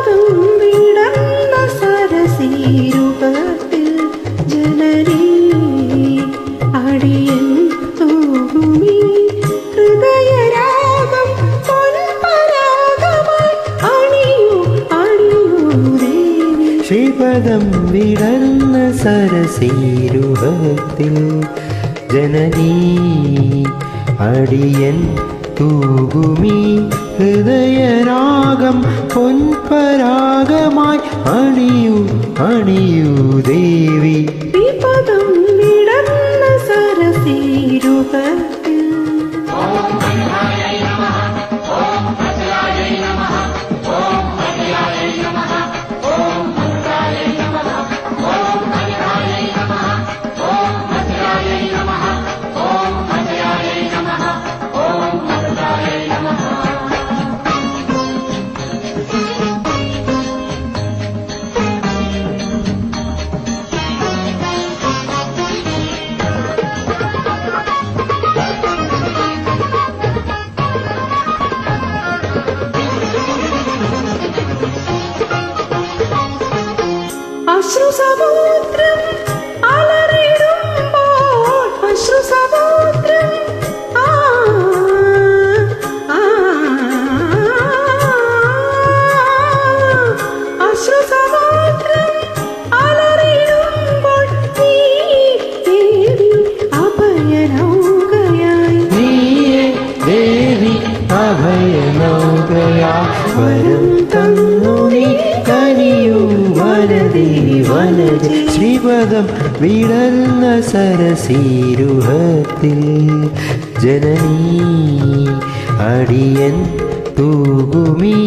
ശ്രീപദം വിടർന്ന സരസീരുഹത്തിൽ ജനനീ അടിയൻ തൂകുമീ ഹൃദയരാഗം പൊൻപരാഗമായി അണിയൂ അണിയൂ ദേവി. ശ്രീപദം വിടർന്ന സരസീരുഹത്തിൽ ജനനീ അടിയൻ തൂകുമീ ഹൃദയരാഗം പൊൻപരാഗമായി അണിയൂ അണിയൂ ദേവി. ശ്രീപദം വിടർന്ന സരസീരുഹത്തിൽ അശ്രുസമുദ്രം അലറിടുമ്പോൾ അശ്രുസമുദ്രം അശ്രുസമുദ്രം അലറിടുമ്പോൾ നീ ദേവി അഭയനൗകയായി നീയേ ദേവി അഭയനൗകയായി വരം തന്നു നീ കനിയൂ വനദേവി വനജ. ശ്രീപദം വിടർന്ന സരസീരുഹത്തിൽ ജനനീ അടിയൻ തൂകുമീ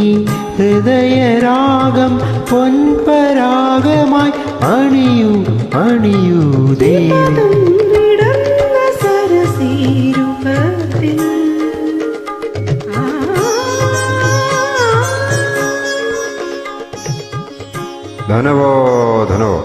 ഹൃദയരാഗം പൊൻപരാഗമായി അണിയൂ അണിയൂ ദേവി. വിടർന്ന സരസീരുഹത്തിൽ ധനവോ ധനവോ